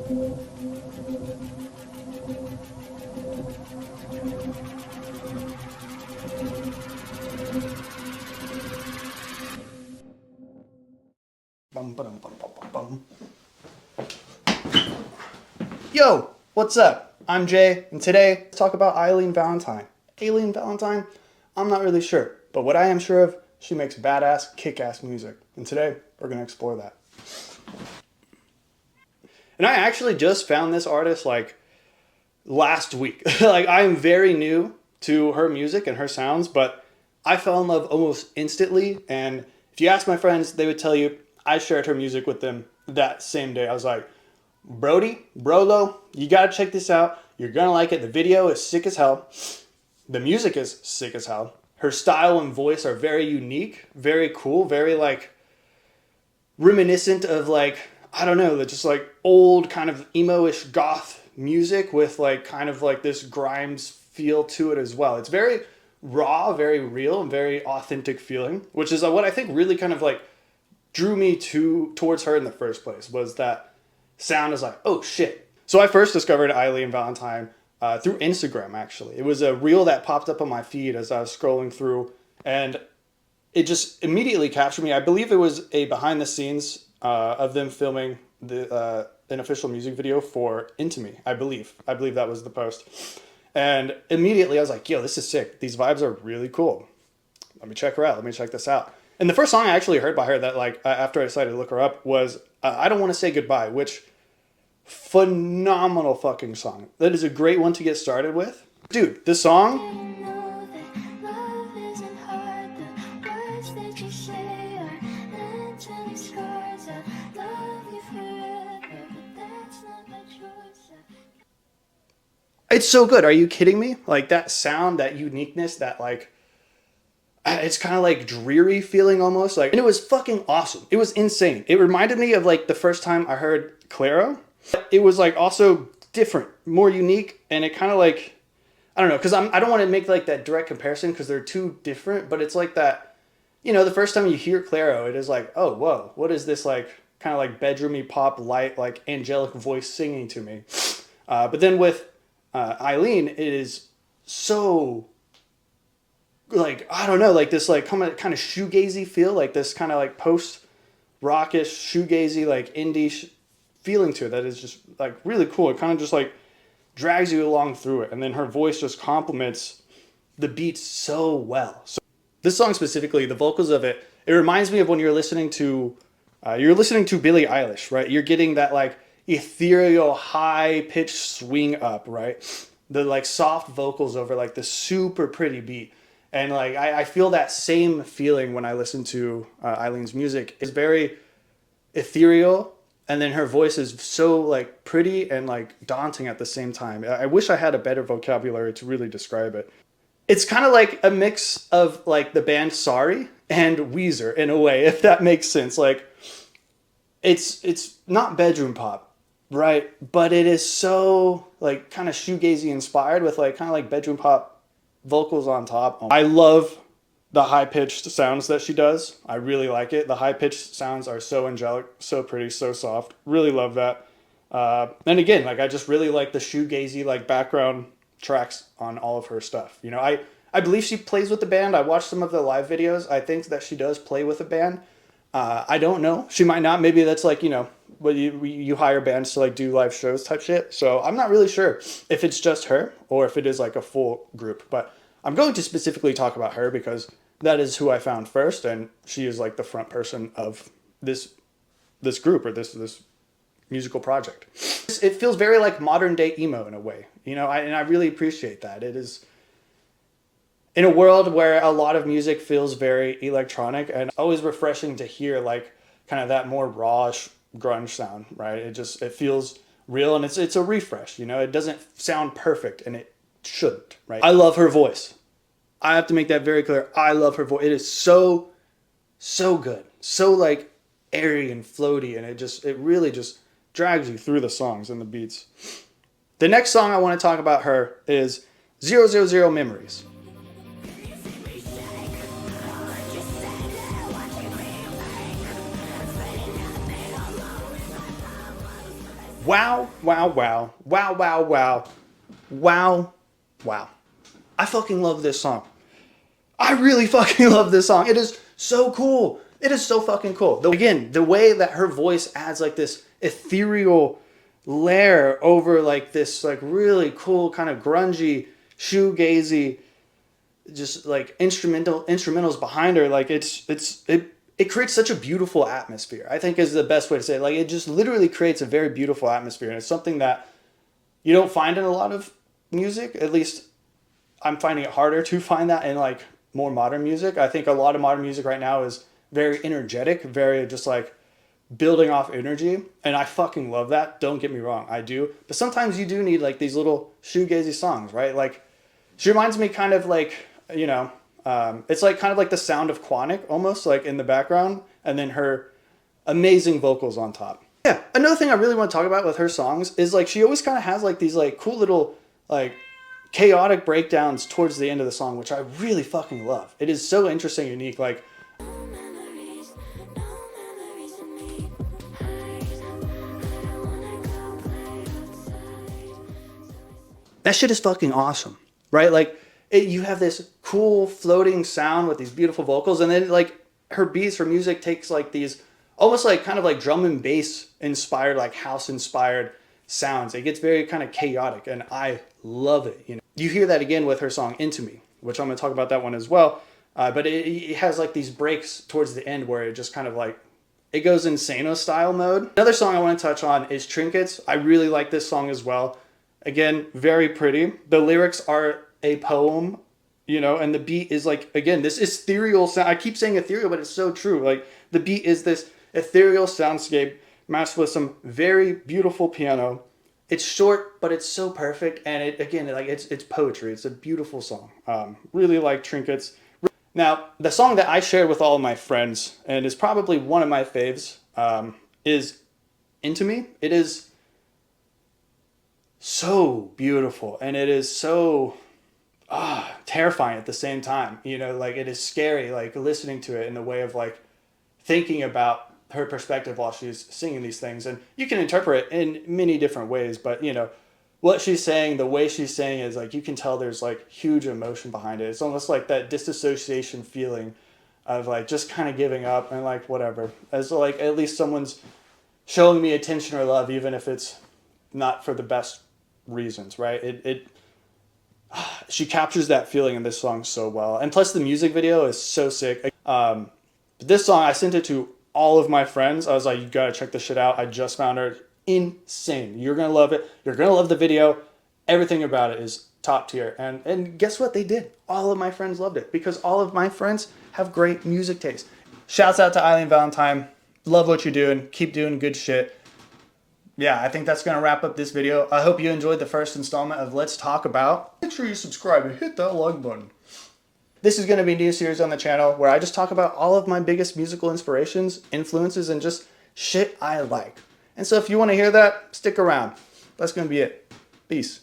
Yo, what's up? I'm Jay, and today let's talk about Ayleen Valentine. Ayleen Valentine? I'm not really sure, but what I am sure of, she makes badass, kick-ass music, and today we're gonna explore that. And I actually just found this artist like last week. Like, I am very new to her music and her sounds, but I fell in love almost instantly. And if you ask my friends, they would tell you I shared her music with them that same day. I was like, Brolo, you gotta check this out. You're gonna like it. The video is sick as hell. The music is sick as hell. Her style and voice are very unique, very cool, very like reminiscent of like, I don't know, just like old kind of emo-ish goth music with like kind of like this Grimes feel to it as well. It's very raw, very real, and very authentic feeling, which is what I think really kind of like drew me towards her in the first place, was that sound is like, oh shit. So I first discovered Ayleen Valentine through Instagram, actually. It was a reel that popped up on my feed as I was scrolling through, and it just immediately captured me. I believe it was a behind the scenes of them filming an official music video for Into Me, I believe. I believe that was the post. And immediately I was like, yo, this is sick. These vibes are really cool. Let me check her out. Let me check this out. And the first song I actually heard by her that like, after I decided to look her up was I Don't Want to Say Goodbye, which phenomenal fucking song. That is a great one to get started with. Dude, this song, it's so good. Are you kidding me? Like that sound, that uniqueness, that like, it's kind of like dreary feeling almost. Like, and it was fucking awesome. It was insane. It reminded me of like the first time I heard Clairo. It was like also different, more unique, and it kind of like, I don't know, because I don't want to make like that direct comparison because they're too different, but it's like that, you know, the first time you hear Clairo, it is like, oh, whoa, what is this like kind of like bedroomy pop light, like angelic voice singing to me? But then with Ayleen, it is so like, I don't know, like this like kind of shoegazy feel, like this kind of like post rockish shoegazy like indie feeling to it that is just like really cool. It kind of just like drags you along through it, and then her voice just complements the beats so well. So this song specifically, the vocals of it, it reminds me of when you're listening to Billie Eilish, right? You're getting that like ethereal high pitched swing up, right? The like soft vocals over like the super pretty beat. And like I feel that same feeling when I listen to Ayleen's music. It's very ethereal, and then her voice is so like pretty and like daunting at the same time. I wish I had a better vocabulary to really describe it. It's kind of like a mix of like the band Sorry and Weezer in a way, if that makes sense. Like it's not bedroom pop, right? But it is so like kind of shoegazy inspired with like kind of like bedroom pop vocals on top. I love the high-pitched sounds that she does. I really like it. The high-pitched sounds are so angelic, so pretty, so soft. Really love that. And again, like I just really like the shoegazy like background tracks on all of her stuff. You know, I believe she plays with the band. I watched some of the live videos. I think that she does play with a band. I don't know. She might not. Maybe that's like, you know, when you hire bands to like do live shows type shit. So I'm not really sure if it's just her or if it is like a full group. But I'm going to specifically talk about her because that is who I found first, and she is like the front person of this group or this musical project. It feels very like modern day emo in a way, you know, and I really appreciate that. It is in a world where a lot of music feels very electronic, and always refreshing to hear like kind of that more raw grunge sound, right? It feels real, and it's a refresh, you know. It doesn't sound perfect, and it shouldn't, right? I love her voice. I have to make that very clear. I love her voice. It is so good. So like airy and floaty, and it really just drags you through the songs and the beats. The next song I want to talk about her is 000 Memories. Wow, wow, wow, wow, wow, wow, wow, wow. I fucking love this song. I really fucking love this song. It is so cool. It is so fucking cool. Again, the way that her voice adds like this ethereal layer over like this like really cool kind of grungy, shoegazy, just like instrumentals behind her. Like it creates such a beautiful atmosphere. I think is the best way to say it. Like it just literally creates a very beautiful atmosphere, and it's something that you don't find in a lot of music. At least I'm finding it harder to find that in like more modern music. I think a lot of modern music right now is very energetic, very just like building off energy, and I fucking love that. Don't get me wrong, I do. But sometimes you do need like these little shoegazy songs, right? Like she reminds me kind of like, you know, it's like kind of like the sound of Quanic almost, like in the background, and then her amazing vocals on top. Yeah, another thing I really want to talk about with her songs is like she always kind of has like these like cool little like chaotic breakdowns towards the end of the song, which I really fucking love. It is so interesting, unique. Like that shit is fucking awesome, right? Like you have this cool floating sound with these beautiful vocals, and then like her beats, her music takes like these almost like kind of like drum and bass inspired, like house inspired sounds. It gets very kind of chaotic, and I love it. You know, you hear that again with her song "Into Me," which I'm going to talk about that one as well. But it has like these breaks towards the end where it just kind of like it goes insano style mode. Another song I want to touch on is "Trinkets." I really like this song as well. Again, very pretty. The lyrics are a poem, you know, and the beat is like, again, this ethereal sound. I keep saying ethereal, but it's so true. Like the beat is this ethereal soundscape matched with some very beautiful piano. It's short, but it's so perfect. And it, again, like it's poetry. It's a beautiful song. Really like Trinkets. Now, the song that I shared with all of my friends, and is probably one of my faves, is Into Me. It is so beautiful, and it is so terrifying at the same time. You know, like it is scary, like listening to it in the way of like thinking about her perspective while she's singing these things. And you can interpret it in many different ways, but you know, what she's saying, the way she's saying is like, you can tell there's like huge emotion behind it. It's almost like that disassociation feeling of like just kind of giving up and like whatever, as like at least someone's showing me attention or love, even if it's not for the best reasons, right? She captures that feeling in this song so well, and plus the music video is so sick. This song, I sent it to all of my friends. I was like, you gotta check this shit out. I just found her. Insane. You're gonna love it. You're gonna love the video. Everything about it is top tier. And guess what? They did. All of my friends loved it because all of my friends have great music taste. Shouts out to Ayleen Valentine. Love what you're doing. Keep doing good shit. Yeah, I think that's going to wrap up this video. I hope you enjoyed the first installment of Let's Talk About. Make sure you subscribe and hit that like button. This is going to be a new series on the channel where I just talk about all of my biggest musical inspirations, influences, and just shit I like. And so if you want to hear that, stick around. That's going to be it. Peace.